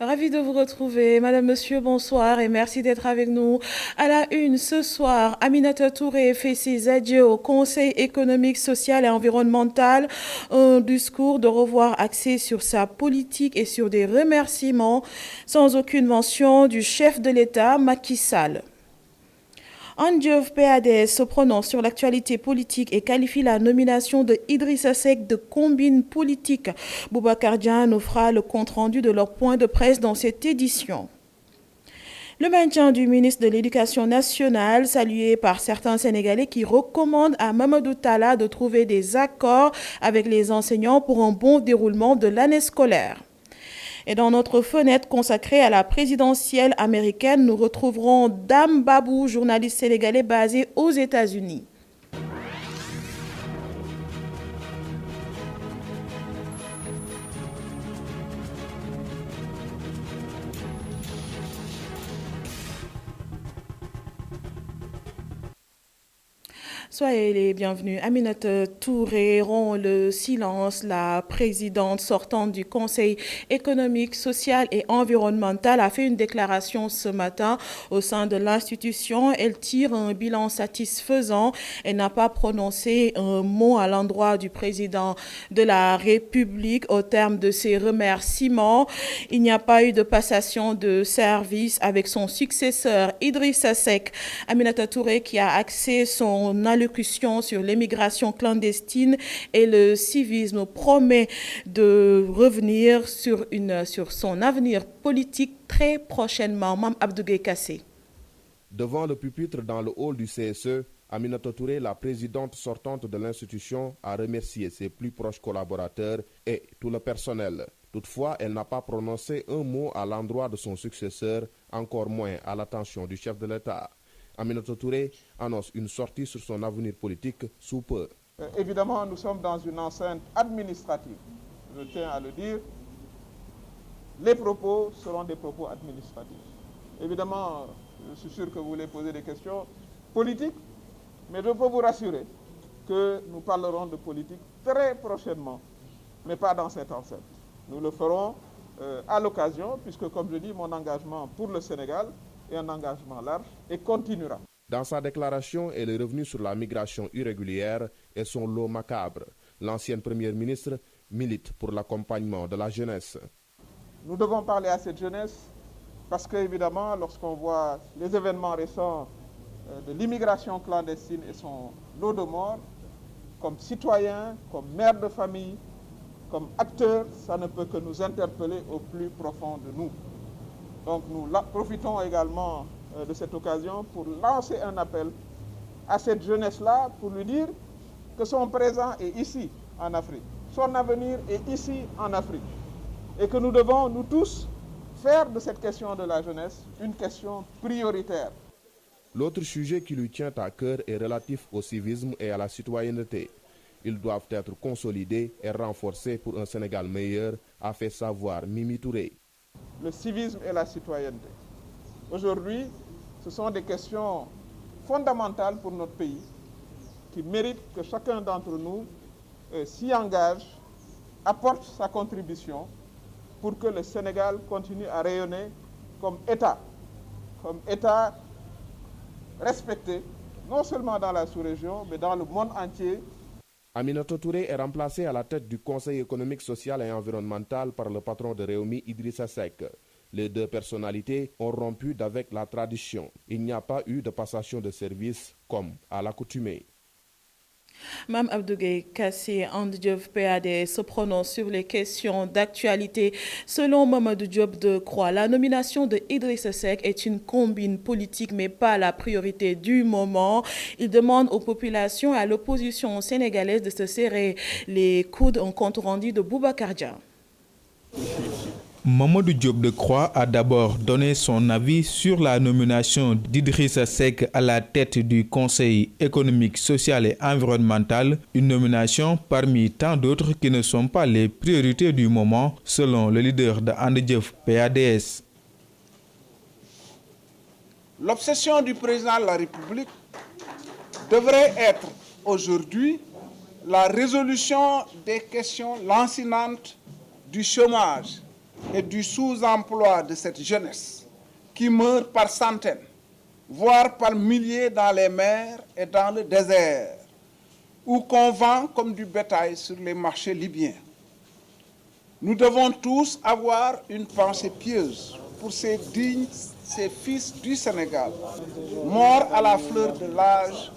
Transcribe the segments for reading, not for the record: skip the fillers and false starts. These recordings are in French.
Ravi de vous retrouver. Madame, Monsieur, bonsoir et merci d'être avec nous. À la une, ce soir, Aminata Touré fait ses adieux au Conseil économique, social et environnemental. Un discours de revoir axé sur sa politique et sur des remerciements, sans aucune mention du chef de l'État, Macky Sall. Andjov PADS se prononce sur l'actualité politique et qualifie la nomination de Idrissa Seck de combine politique. Boubacar Dia nous fera le compte-rendu de leur point de presse dans cette édition. Le maintien du ministre de l'Éducation nationale, salué par certains Sénégalais qui recommandent à Mamadou Talla de trouver des accords avec les enseignants pour un bon déroulement de l'année scolaire. Et dans notre fenêtre consacrée à la présidentielle américaine, nous retrouverons Dame Babou, journaliste sénégalais basé aux États-Unis. Soyez les bienvenus. Aminata Touré rompt le silence. La présidente sortante du Conseil économique, social et environnemental a fait une déclaration ce matin au sein de l'institution. Elle tire un bilan satisfaisant. Elle n'a pas prononcé un mot à l'endroit du président de la République au terme de ses remerciements. Il n'y a pas eu de passation de service avec son successeur Idrissa Seck. Aminata Touré qui a axé son allocution sur l'immigration clandestine et le civisme promet de revenir sur son avenir politique très prochainement. Mme Abdougué Kassé. Devant le pupitre dans le hall du CSE, Aminata Touré, la présidente sortante de l'institution, a remercié ses plus proches collaborateurs et tout le personnel. Toutefois, elle n'a pas prononcé un mot à l'endroit de son successeur, encore moins à l'attention du chef de l'État. Aminata Touré annonce une sortie sur son avenir politique sous peu. Évidemment, nous sommes dans une enceinte administrative. Je tiens à le dire. Les propos seront des propos administratifs. Évidemment, je suis sûr que vous voulez poser des questions politiques, mais je peux vous rassurer que nous parlerons de politique très prochainement, mais pas dans cette enceinte. Nous le ferons à l'occasion, puisque, comme je dis, mon engagement pour le Sénégal est un engagement large et continuera. Dans sa déclaration, elle est revenue sur la migration irrégulière et son lot macabre. L'ancienne première ministre milite pour l'accompagnement de la jeunesse. Nous devons parler à cette jeunesse parce qu'évidemment, lorsqu'on voit les événements récents de l'immigration clandestine et son lot de morts, comme citoyens, comme mères de famille, comme acteurs, ça ne peut que nous interpeller au plus profond de nous. Donc nous profitons également de cette occasion pour lancer un appel à cette jeunesse-là pour lui dire que son présent est ici en Afrique, son avenir est ici en Afrique et que nous devons, nous tous, faire de cette question de la jeunesse une question prioritaire. L'autre sujet qui lui tient à cœur est relatif au civisme et à la citoyenneté. Ils doivent être consolidés et renforcés pour un Sénégal meilleur, a fait savoir Mimi Touré. Le civisme et la citoyenneté. Aujourd'hui, ce sont des questions fondamentales pour notre pays qui méritent que chacun d'entre nous s'y engage, apporte sa contribution pour que le Sénégal continue à rayonner comme État respecté, non seulement dans la sous-région, mais dans le monde entier. Aminata Touré est remplacée à la tête du Conseil économique, social et environnemental par le patron de Réumi, Idrissa Seck. Les deux personnalités ont rompu avec la tradition. Il n'y a pas eu de passation de service comme à l'accoutumée. Mme Abdougué Kassé, Andjov PAD se prononce sur les questions d'actualité. Selon Mamadou Diop Decroix, la nomination de Idrissa Seck est une combine politique, mais pas la priorité du moment. Il demande aux populations et à l'opposition sénégalaise de se serrer les coudes en compte rendu de Boubacar Dia. Mamadou Diop Decroix a d'abord donné son avis sur la nomination d'Idrissa Seck à la tête du Conseil économique, social et environnemental, une nomination parmi tant d'autres qui ne sont pas les priorités du moment, selon le leader de Andjov PADS. L'obsession du président de la République devrait être aujourd'hui la résolution des questions lancinantes du chômage, et du sous-emploi de cette jeunesse qui meurt par centaines, voire par milliers dans les mers et dans le désert, ou qu'on vend comme du bétail sur les marchés libyens. Nous devons tous avoir une pensée pieuse pour ces dignes, ces fils du Sénégal, morts à la fleur de l'âge,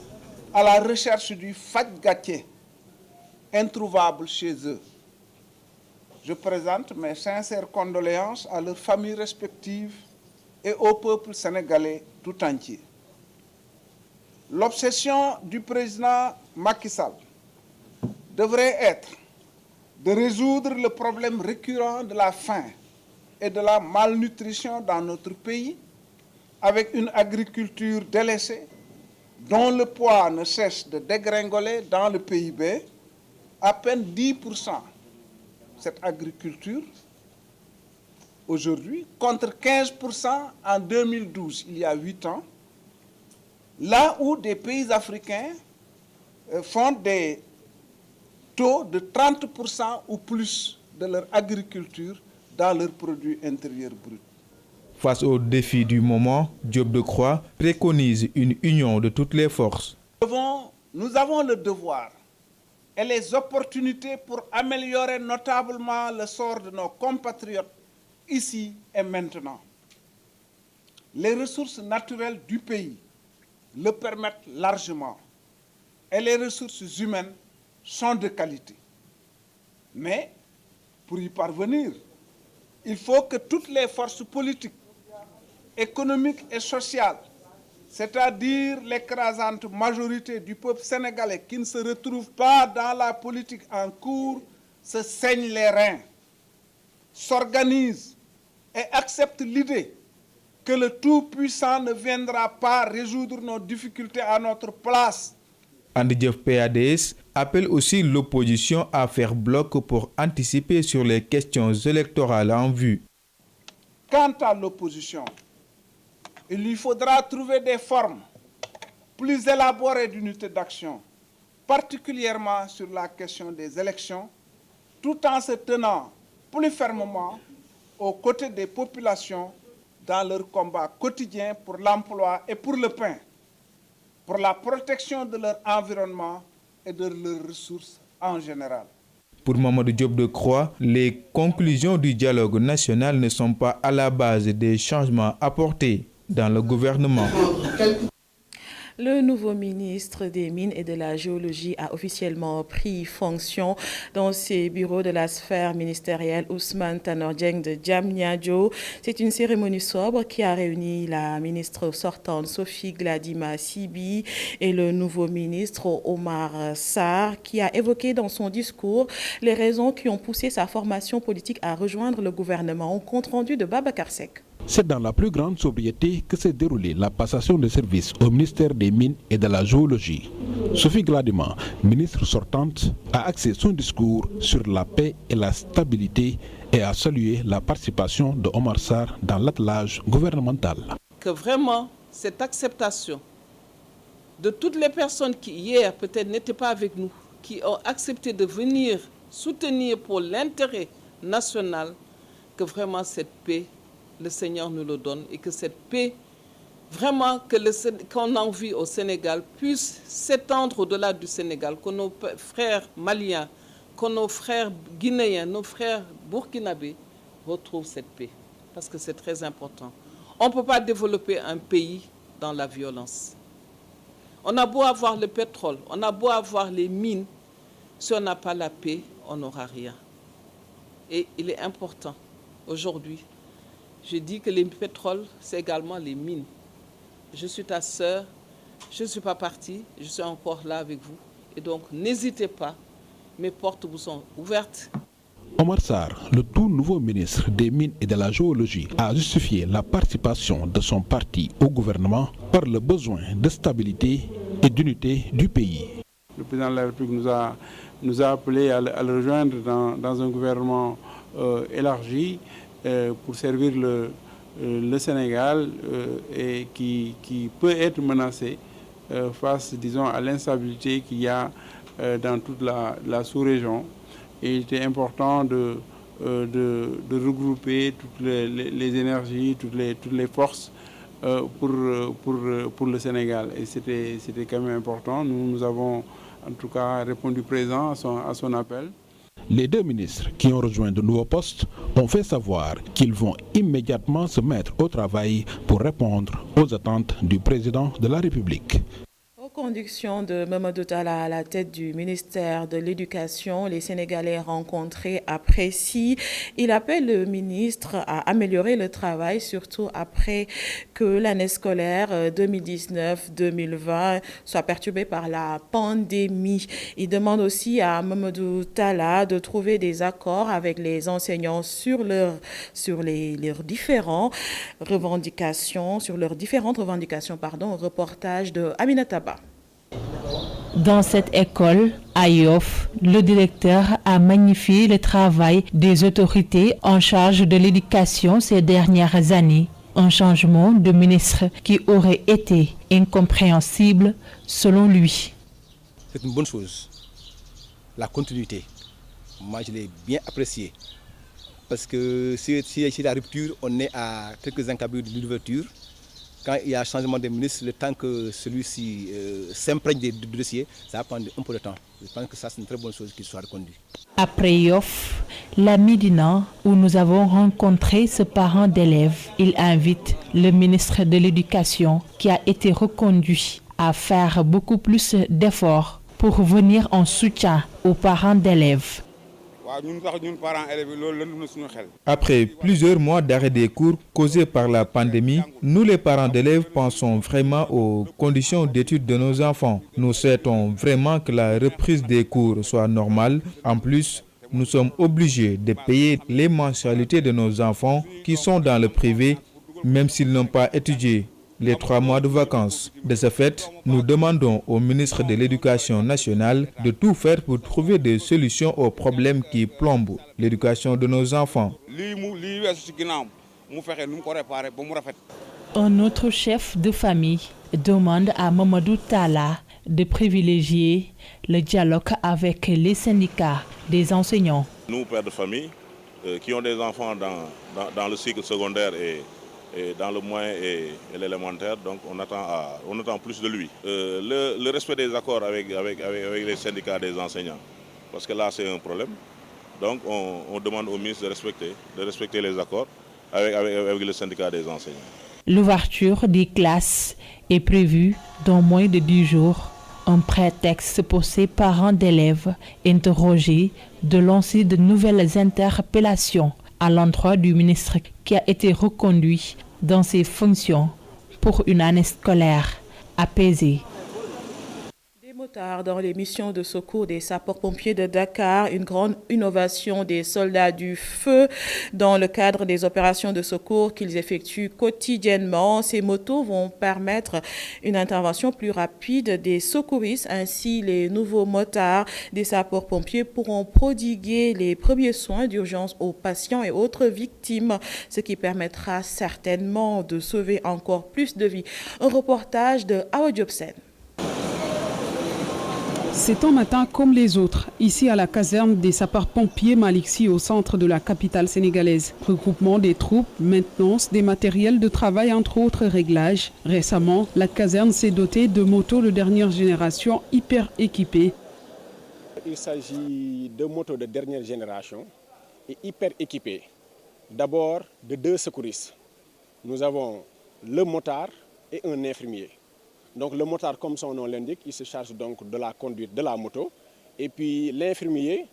à la recherche du faj gàcce, introuvable chez eux. Je présente mes sincères condoléances à leurs familles respectives et au peuple sénégalais tout entier. L'obsession du président Macky Sall devrait être de résoudre le problème récurrent de la faim et de la malnutrition dans notre pays avec une agriculture délaissée dont le poids ne cesse de dégringoler dans le PIB, à peine 10%. Cette agriculture, aujourd'hui, contre 15% en 2012, il y a 8 ans, là où des pays africains font des taux de 30% ou plus de leur agriculture dans leur produit intérieur brut. Face aux défis du moment, Diop Decroix préconise une union de toutes les forces. Nous avons le devoir et les opportunités pour améliorer notablement le sort de nos compatriotes ici et maintenant. Les ressources naturelles du pays le permettent largement et les ressources humaines sont de qualité. Mais pour y parvenir, il faut que toutes les forces politiques, économiques et sociales, c'est-à-dire l'écrasante majorité du peuple sénégalais qui ne se retrouve pas dans la politique en cours, se saignent les reins, s'organisent et acceptent l'idée que le Tout-Puissant ne viendra pas résoudre nos difficultés à notre place. And Jëf PADS appelle aussi l'opposition à faire bloc pour anticiper sur les questions électorales en vue. Quant à l'opposition, il lui faudra trouver des formes plus élaborées d'unité d'action, particulièrement sur la question des élections, tout en se tenant plus fermement aux côtés des populations dans leur combat quotidien pour l'emploi et pour le pain, pour la protection de leur environnement et de leurs ressources en général. Pour Mamadou Diop Decroix, les conclusions du dialogue national ne sont pas à la base des changements apportés dans le gouvernement. Le nouveau ministre des Mines et de la Géologie a officiellement pris fonction dans ses bureaux de la sphère ministérielle Ousmane Tanor Dieng de Diamniadio. C'est une cérémonie sobre qui a réuni la ministre sortante Sophie Gladima Siby et le nouveau ministre Omar Sarr, qui a évoqué dans son discours les raisons qui ont poussé sa formation politique à rejoindre le gouvernement. Au compte rendu de Babacar Seck. C'est dans la plus grande sobriété que s'est déroulée la passation de service au ministère des Mines et de la Géologie. Sophie Gladima, ministre sortante, a axé son discours sur la paix et la stabilité et a salué la participation de Omar Sarr dans l'attelage gouvernemental. Que vraiment, cette acceptation de toutes les personnes qui hier peut-être n'étaient pas avec nous, qui ont accepté de venir soutenir pour l'intérêt national, que vraiment cette paix, le Seigneur nous le donne et que cette paix, vraiment qu'on a envie au Sénégal, puisse s'étendre au-delà du Sénégal, que nos frères maliens, que nos frères guinéens, nos frères burkinabés retrouvent cette paix. Parce que c'est très important. On ne peut pas développer un pays dans la violence. On a beau avoir le pétrole, on a beau avoir les mines, si on n'a pas la paix, on n'aura rien. Et il est important, aujourd'hui, je dis que les pétroles, c'est également les mines. Je suis ta sœur, je ne suis pas partie, je suis encore là avec vous. Et donc, n'hésitez pas, mes portes vous sont ouvertes. Omar Sarr, le tout nouveau ministre des Mines et de la Géologie, a justifié la participation de son parti au gouvernement par le besoin de stabilité et d'unité du pays. Le président de la République nous a appelés à le rejoindre dans un gouvernement élargi, pour servir le Sénégal et qui peut être menacé face, disons, à l'instabilité qu'il y a dans toute la sous-région. Et il était important de de regrouper toutes les énergies, toutes les forces pour le Sénégal. Et c'était quand même important. Nous avons en tout cas répondu présent à son appel. Les deux ministres qui ont rejoint de nouveaux postes ont fait savoir qu'ils vont immédiatement se mettre au travail pour répondre aux attentes du président de la République. Conduction de Mamadou Talla à la tête du ministère de l'Éducation, les Sénégalais rencontrés apprécient. Il appelle le ministre à améliorer le travail, surtout après que l'année scolaire 2019-2020 soit perturbée par la pandémie. Il demande aussi à Mamadou Talla de trouver des accords avec les enseignants sur leurs différentes revendications, reportage de Aminata Ba. Dans cette école, à Yoff, le directeur a magnifié le travail des autorités en charge de l'éducation ces dernières années. Un changement de ministre qui aurait été incompréhensible selon lui. C'est une bonne chose. La continuité, moi je l'ai bien apprécié. Parce que si la rupture, on est à quelques encablures de l'ouverture. Quand il y a changement de ministre, le temps que celui-ci s'imprègne des dossiers, ça va prendre un peu de temps. Je pense que ça, c'est une très bonne chose qu'il soit reconduit. Après Yoff, la Médina, où nous avons rencontré ce parent d'élèves, il invite le ministre de l'Éducation, qui a été reconduit, à faire beaucoup plus d'efforts pour venir en soutien aux parents d'élèves. Après plusieurs mois d'arrêt des cours causés par la pandémie, nous les parents d'élèves pensons vraiment aux conditions d'études de nos enfants. Nous souhaitons vraiment que la reprise des cours soit normale. En plus, nous sommes obligés de payer les mensualités de nos enfants qui sont dans le privé, même s'ils n'ont pas étudié les 3 mois de vacances. De ce fait, nous demandons au ministre de l'Éducation nationale de tout faire pour trouver des solutions aux problèmes qui plombent l'éducation de nos enfants. Un autre chef de famille demande à Mamadou Talla de privilégier le dialogue avec les syndicats des enseignants. Nous, pères de famille, qui ont des enfants dans le cycle secondaire et dans le moyen et l'élémentaire, donc on attend plus de lui. Le respect des accords avec les syndicats des enseignants, parce que là c'est un problème. Donc on demande au ministre de respecter les accords avec le syndicat des enseignants. L'ouverture des classes est prévue dans moins de 10 jours. Un prétexte pour ces parents d'élèves interrogés de lancer de nouvelles interpellations à l'endroit du ministre qui a été reconduit dans ses fonctions pour une année scolaire apaisée. Des motards dans les missions de secours des sapeurs-pompiers de Dakar, une grande innovation des soldats du feu dans le cadre des opérations de secours qu'ils effectuent quotidiennement. Ces motos vont permettre une intervention plus rapide des secouristes. Ainsi, les nouveaux motards des sapeurs-pompiers pourront prodiguer les premiers soins d'urgence aux patients et autres victimes, ce qui permettra certainement de sauver encore plus de vies. Un reportage de Awa Diopsen. C'est un matin comme les autres, ici à la caserne des sapeurs-pompiers Maliksi au centre de la capitale sénégalaise. Regroupement des troupes, maintenance, des matériels de travail entre autres réglages. Récemment, la caserne s'est dotée de motos de dernière génération hyper équipées. Il s'agit de motos de dernière génération et hyper équipées. D'abord de 2 secouristes. Nous avons le motard et un infirmier. Donc le motard, comme son nom l'indique, il se charge donc de la conduite de la moto. Et puis l'infirmier,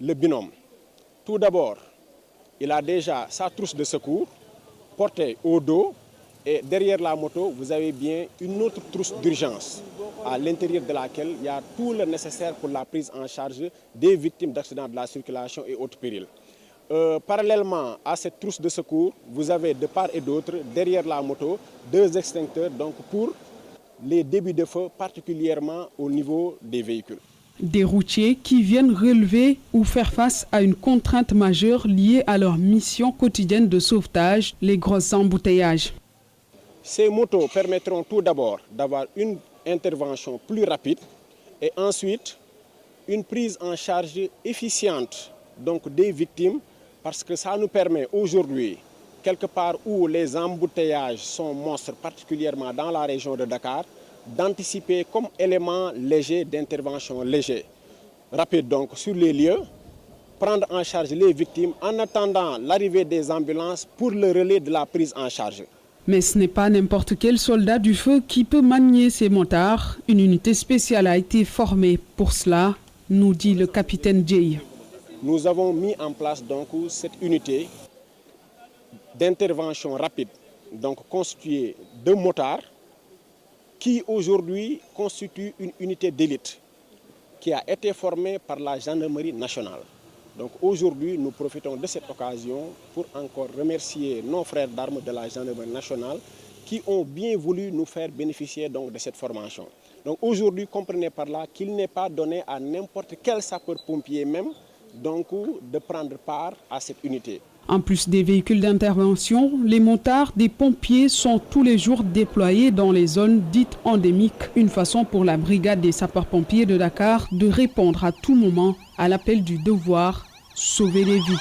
le binôme. Tout d'abord, il a déjà sa trousse de secours portée au dos. Et derrière la moto, vous avez bien une autre trousse d'urgence à l'intérieur de laquelle il y a tout le nécessaire pour la prise en charge des victimes d'accidents de la circulation et autres périls. Parallèlement à cette trousse de secours, vous avez de part et d'autre, derrière la moto, 2 extincteurs donc pour les débuts de feu, particulièrement au niveau des véhicules. Des routiers qui viennent relever ou faire face à une contrainte majeure liée à leur mission quotidienne de sauvetage, les gros embouteillages. Ces motos permettront tout d'abord d'avoir une intervention plus rapide et ensuite une prise en charge efficiente donc des victimes parce que ça nous permet aujourd'hui, quelque part où les embouteillages sont monstres, particulièrement dans la région de Dakar, d'anticiper comme élément léger d'intervention léger, rapide donc sur les lieux, prendre en charge les victimes en attendant l'arrivée des ambulances pour le relais de la prise en charge. Mais ce n'est pas n'importe quel soldat du feu qui peut manier ces motards. Une unité spéciale a été formée pour cela, nous dit le capitaine Jay. Nous avons mis en place donc cette unité d'intervention rapide, donc constituée de motards, qui aujourd'hui constitue une unité d'élite qui a été formée par la gendarmerie nationale. Donc aujourd'hui, nous profitons de cette occasion pour encore remercier nos frères d'armes de la gendarmerie nationale qui ont bien voulu nous faire bénéficier donc de cette formation. Donc aujourd'hui, comprenez par là qu'il n'est pas donné à n'importe quel sapeur-pompier même donc de prendre part à cette unité. En plus des véhicules d'intervention, les motards des pompiers sont tous les jours déployés dans les zones dites endémiques. Une façon pour la brigade des sapeurs-pompiers de Dakar de répondre à tout moment à l'appel du devoir, sauver des vies.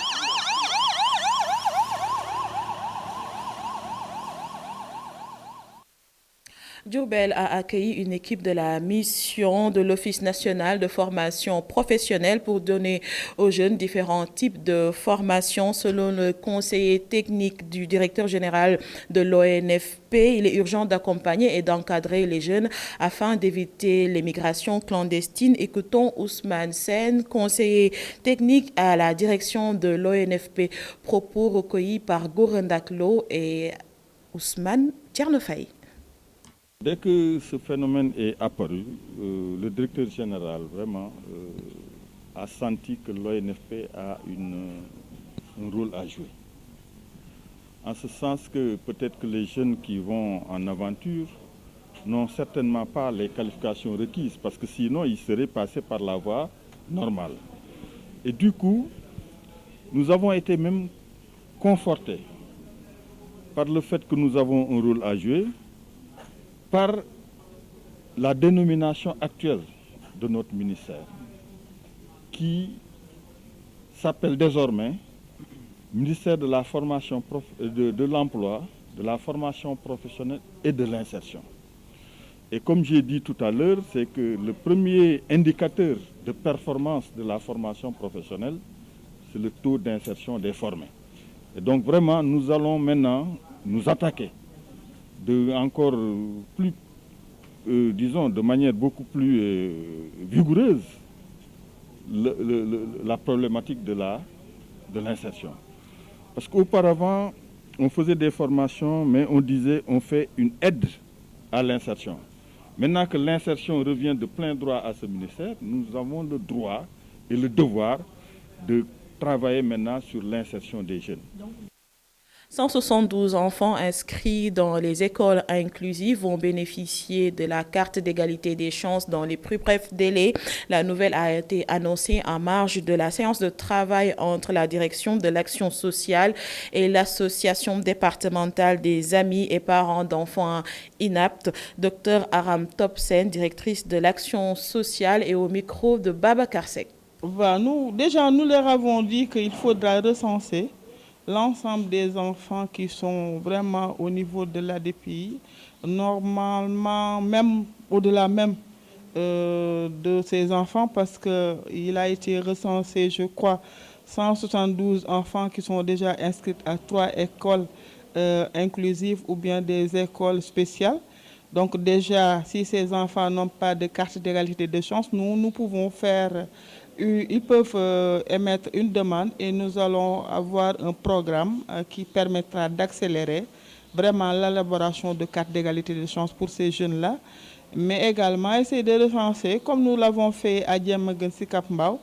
Diourbel a accueilli une équipe de la mission de l'Office national de formation professionnelle pour donner aux jeunes différents types de formations. Selon le conseiller technique du directeur général de l'ONFP, il est urgent d'accompagner et d'encadrer les jeunes afin d'éviter l'immigration clandestine. Écoutons Ousmane Sen, conseiller technique à la direction de l'ONFP. Propos recueillis par Gorendaklo et Ousmane Tiernefaye. Dès que ce phénomène est apparu, le directeur général vraiment a senti que l'ONFP a un rôle à jouer. En ce sens que peut-être que les jeunes qui vont en aventure n'ont certainement pas les qualifications requises, parce que sinon ils seraient passés par la voie normale. Et du coup, nous avons été même confortés par le fait que nous avons un rôle à jouer, par la dénomination actuelle de notre ministère, qui s'appelle désormais ministère de la formation de l'emploi, de la formation professionnelle et de l'insertion. Et comme j'ai dit tout à l'heure, c'est que le premier indicateur de performance de la formation professionnelle, c'est le taux d'insertion des formés. Et donc vraiment, nous allons maintenant nous attaquer encore plus, disons, de manière beaucoup plus vigoureuse, la problématique de l'insertion. Parce qu'auparavant, on faisait des formations, mais on disait on fait une aide à l'insertion. Maintenant que l'insertion revient de plein droit à ce ministère, nous avons le droit et le devoir de travailler maintenant sur l'insertion des jeunes. 172 enfants inscrits dans les écoles inclusives vont bénéficier de la carte d'égalité des chances dans les plus brefs délais. La nouvelle a été annoncée en marge de la séance de travail entre la direction de l'action sociale et l'association départementale des amis et parents d'enfants inaptes. Dr Aram Topsen, directrice de l'action sociale, et au micro de Baba Karsek. Nous leur avons dit qu'il faudra recenser l'ensemble des enfants qui sont vraiment au niveau de l'ADPI, normalement même au-delà même de ces enfants, parce qu'il a été recensé, je crois, 172 enfants qui sont déjà inscrits à 3 écoles inclusives ou bien des écoles spéciales. Donc déjà, si ces enfants n'ont pas de carte d'égalité de chance, nous pouvons faire... Ils peuvent émettre une demande et nous allons avoir un programme qui permettra d'accélérer vraiment l'élaboration de cartes d'égalité de chance pour ces jeunes-là, mais également essayer de recenser, comme nous l'avons fait à Diamaguène Sicap Mbao,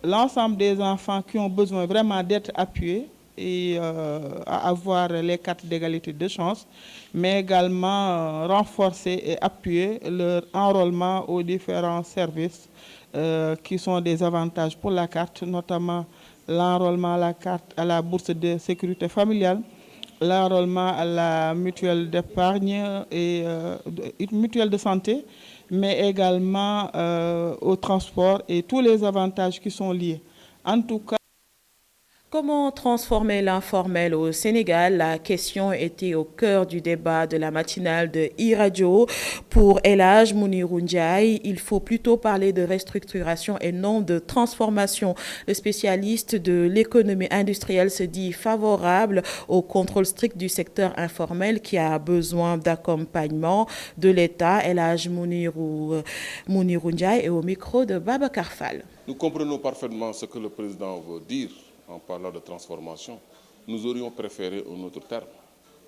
l'ensemble des enfants qui ont besoin vraiment d'être appuyés et à avoir les cartes d'égalité de chance, mais également renforcer et appuyer leur enrôlement aux différents services qui sont des avantages pour la carte, notamment l'enrôlement à la bourse de sécurité familiale, l'enrôlement à la mutuelle d'épargne et mutuelle de santé, mais également au transport et tous les avantages qui sont liés. En tout cas, Comment transformer l'informel au Sénégal? La question était au cœur du débat de la matinale de e-radio. Pour El Hadj Mounirou Ndiaye, il faut plutôt parler de restructuration et non de transformation. Le spécialiste de l'économie industrielle se dit favorable au contrôle strict du secteur informel qui a besoin d'accompagnement de l'État. El Hadj Mounirou Ndiaye est au micro de Babacar Fall. Nous comprenons parfaitement ce que le président veut dire en parlant de transformation. Nous aurions préféré un autre terme,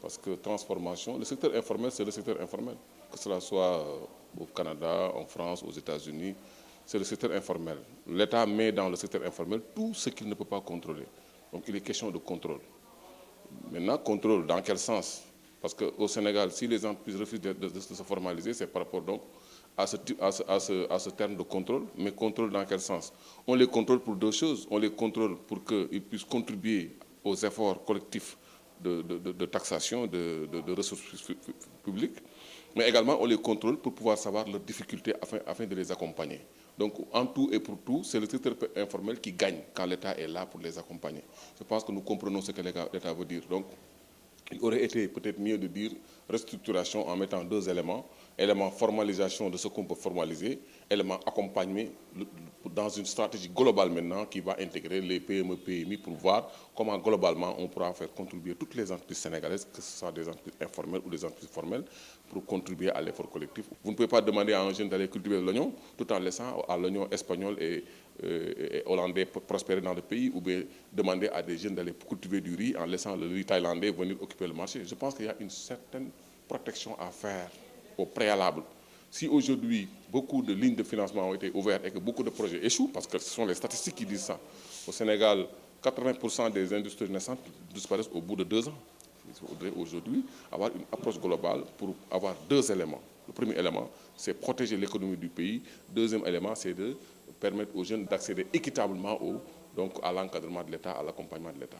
parce que transformation, le secteur informel, c'est le secteur informel. Que cela soit au Canada, en France, aux États-Unis, c'est le secteur informel. L'État met dans le secteur informel tout ce qu'il ne peut pas contrôler. Donc il est question de contrôle. Maintenant, contrôle dans quel sens? Parce qu'au Sénégal, si les entreprises refusent de se formaliser, c'est par rapport donc à ce terme de contrôle. Mais contrôle dans quel sens? On les contrôle pour deux choses. On les contrôle pour qu'ils puissent contribuer aux efforts collectifs de taxation de ressources publiques, mais également on les contrôle pour pouvoir savoir leurs difficultés afin de les accompagner. Donc en tout et pour tout, c'est le secteur informel qui gagne quand l'État est là pour les accompagner. Je pense que nous comprenons ce que l'État veut dire. Donc il aurait été peut-être mieux de dire restructuration en mettant deux éléments. Élément formalisation de ce qu'on peut formaliser, élément accompagnement dans une stratégie globale maintenant qui va intégrer les PME, PMI pour voir comment globalement on pourra faire contribuer toutes les entreprises sénégalaises, que ce soit des entreprises informelles ou des entreprises formelles, pour contribuer à l'effort collectif. Vous ne pouvez pas demander à un jeune d'aller cultiver de l'oignon tout en laissant à l'oignon espagnol et hollandais prospérer dans le pays, ou bien demander à des jeunes d'aller cultiver du riz en laissant le riz thaïlandais venir occuper le marché. Je pense qu'il y a une certaine protection à faire au préalable. Si aujourd'hui beaucoup de lignes de financement ont été ouvertes et que beaucoup de projets échouent, parce que ce sont les statistiques qui disent ça, au Sénégal, 80% des industries naissantes disparaissent au bout de 2 ans. Il faudrait aujourd'hui avoir une approche globale pour avoir deux éléments. Le premier élément, c'est protéger l'économie du pays. Deuxième élément, c'est de permettre aux jeunes d'accéder équitablement à l'encadrement de l'État, à l'accompagnement de l'État.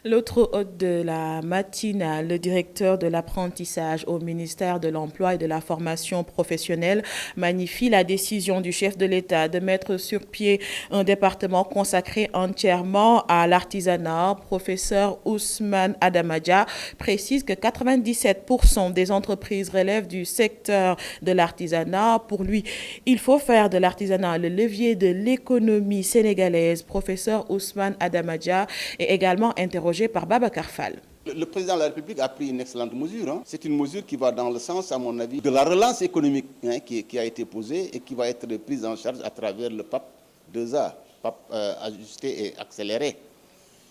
L'autre hôte de la matinale, le directeur de l'apprentissage au ministère de l'Emploi et de la formation professionnelle, magnifie la décision du chef de l'État de mettre sur pied un département consacré entièrement à l'artisanat. Professeur Ousmane Adamadja précise que 97% des entreprises relèvent du secteur de l'artisanat. Pour lui, il faut faire de l'artisanat le levier de l'économie sénégalaise. Professeur Ousmane Adamadja est également interrogé par Babacar Fall. Le président de la République a pris une excellente mesure. C'est une mesure qui va dans le sens, à mon avis, de la relance économique qui a été posée et qui va être prise en charge à travers le PAP 2A, PAP ajusté et accéléré.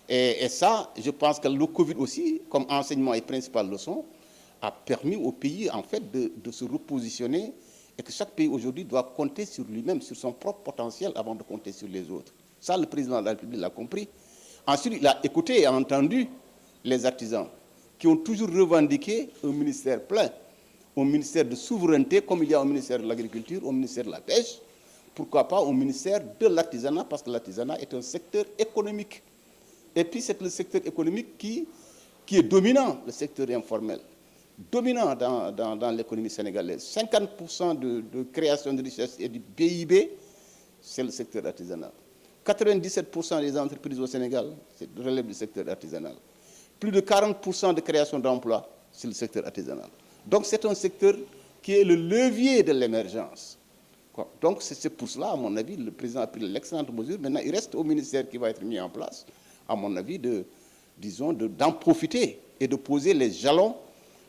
Et ça, je pense que le Covid aussi, comme enseignement et principale leçon, a permis au pays en fait de se repositionner, et que chaque pays aujourd'hui doit compter sur lui-même, sur son propre potentiel avant de compter sur les autres. Ça, le président de la République l'a compris. Ensuite, il a écouté et entendu les artisans qui ont toujours revendiqué un ministère plein, un ministère de souveraineté, comme il y a un ministère de l'agriculture, un ministère de la pêche, pourquoi pas un ministère de l'artisanat, parce que l'artisanat est un secteur économique. Et puis c'est le secteur économique qui est dominant, le secteur informel, dominant dans l'économie sénégalaise. 50% de création de richesse et du PIB, c'est le secteur artisanal. 97% des entreprises au Sénégal relèvent du secteur artisanal. Plus de 40% de création d'emplois, c'est le secteur artisanal. Donc c'est un secteur qui est le levier de l'émergence. Donc c'est pour cela, à mon avis, le président a pris l'excellente mesure. Maintenant, il reste au ministère qui va être mis en place, à mon avis, d'en profiter et de poser les jalons,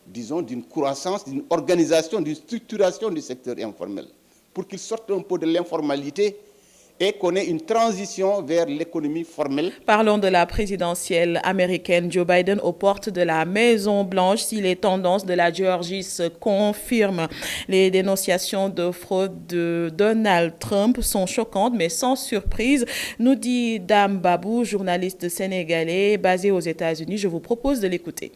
disons, d'une croissance, d'une organisation, d'une structuration du secteur informel, pour qu'il sorte un peu de l'informalité et qu'on ait une transition vers l'économie formelle. Parlons de la présidentielle américaine. Joe Biden aux portes de la Maison-Blanche. Si les tendances de la Géorgie se confirment, les dénonciations de fraude de Donald Trump sont choquantes, mais sans surprise, nous dit Dame Babou, journaliste sénégalais basé aux États-Unis. Je vous propose de l'écouter.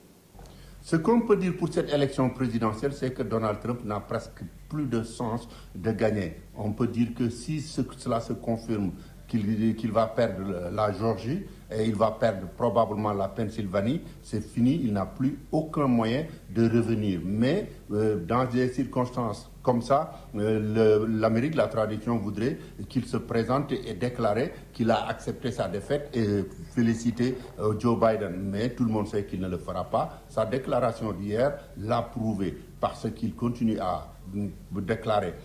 Ce qu'on peut dire pour cette élection présidentielle, c'est que Donald Trump n'a presque plus de sens de gagner. On peut dire que si cela se confirme, qu'il va perdre la Géorgie et il va perdre probablement la Pennsylvanie. C'est fini, il n'a plus aucun moyen de revenir. Mais dans des circonstances comme ça, l'Amérique, la tradition voudrait qu'il se présente et déclarer qu'il a accepté sa défaite et féliciter Joe Biden. Mais tout le monde sait qu'il ne le fera pas. Sa déclaration d'hier l'a prouvé parce qu'il continue à déclarer.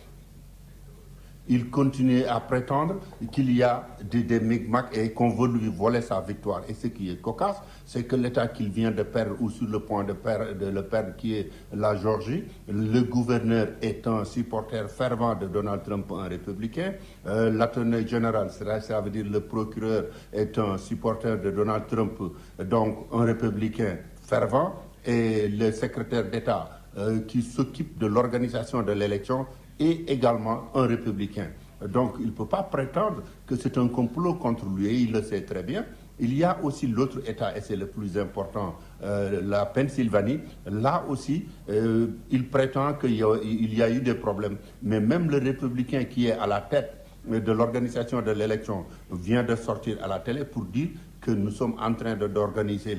Il continue à prétendre qu'il y a des micmacs et qu'on veut lui voler sa victoire. Et ce qui est cocasse, c'est que l'État qu'il vient de perdre ou sur le point de le perdre, qui est la Géorgie, le gouverneur est un supporter fervent de Donald Trump, un républicain. L'attorney général, ça veut dire le procureur, est un supporter de Donald Trump, donc un républicain fervent. Et le secrétaire d'État qui s'occupe de l'organisation de l'élection est également un républicain. Donc il ne peut pas prétendre que c'est un complot contre lui, et il le sait très bien. Il y a aussi l'autre État, et c'est le plus important, la Pennsylvanie. Là aussi, il prétend qu'il y a eu des problèmes. Mais même le républicain qui est à la tête de l'organisation de l'élection vient de sortir à la télé pour dire que nous sommes en train d'organiser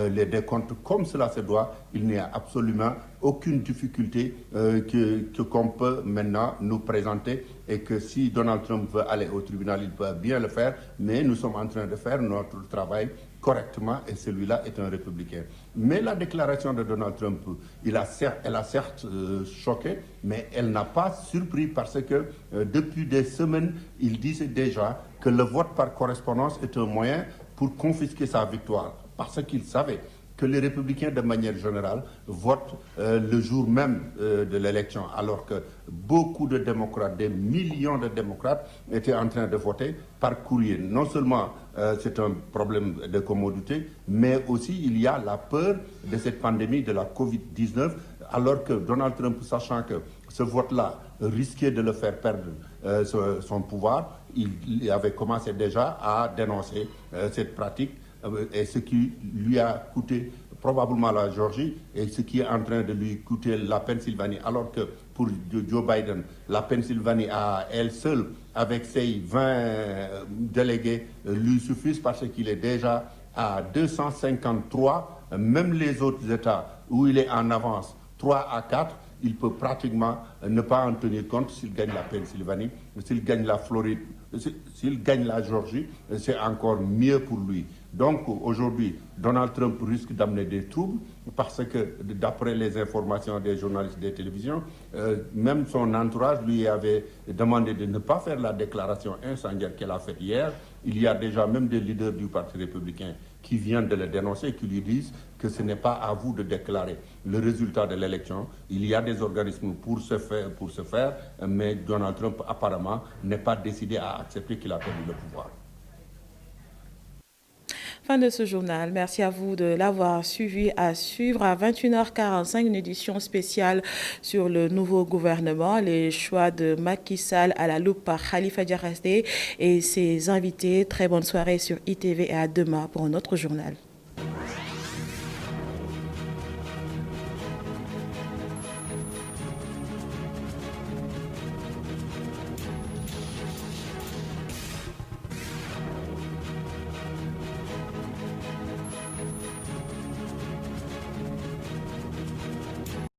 les décomptes comme cela se doit. Il n'y a absolument aucune difficulté qu'on peut maintenant nous présenter, et que si Donald Trump veut aller au tribunal, il peut bien le faire, mais nous sommes en train de faire notre travail correctement, et celui-là est un républicain. Mais la déclaration de Donald Trump, elle a certes choqué, mais elle n'a pas surpris, parce que depuis des semaines, il disait déjà que le vote par correspondance est un moyen pour confisquer sa victoire, parce qu'il savait que les républicains, de manière générale, votent le jour même de l'élection, alors que beaucoup de démocrates, des millions de démocrates, étaient en train de voter par courrier. Non seulement c'est un problème de commodité, mais aussi il y a la peur de cette pandémie de la Covid-19, alors que Donald Trump, sachant que ce vote-là risquait de le faire perdre son pouvoir, il avait commencé déjà à dénoncer cette pratique, et ce qui lui a coûté probablement la Géorgie, et ce qui est en train de lui coûter la Pennsylvanie, alors que pour Joe Biden, la Pennsylvanie à elle seule, avec ses 20 délégués, lui suffisent, parce qu'il est déjà à 253. Même les autres États où il est en avance, 3 à 4, il peut pratiquement ne pas en tenir compte. S'il gagne la Pennsylvanie, s'il gagne la Floride, s'il gagne la Géorgie, c'est encore mieux pour lui. Donc aujourd'hui, Donald Trump risque d'amener des troubles, parce que d'après les informations des journalistes des télévisions, même son entourage lui avait demandé de ne pas faire la déclaration incendiaire qu'elle a faite hier. Il y a déjà même des leaders du Parti républicain qui viennent de le dénoncer, qui lui disent que ce n'est pas à vous de déclarer le résultat de l'élection. Il y a des organismes pour ce faire, mais Donald Trump apparemment n'est pas décidé à accepter qu'il a perdu le pouvoir. Fin de ce journal. Merci à vous de l'avoir suivi. À suivre à 21h45 une édition spéciale sur le nouveau gouvernement, les choix de Macky Sall à la loupe par Khalifa Diarasté et ses invités. Très bonne soirée sur ITV et à demain pour un autre journal.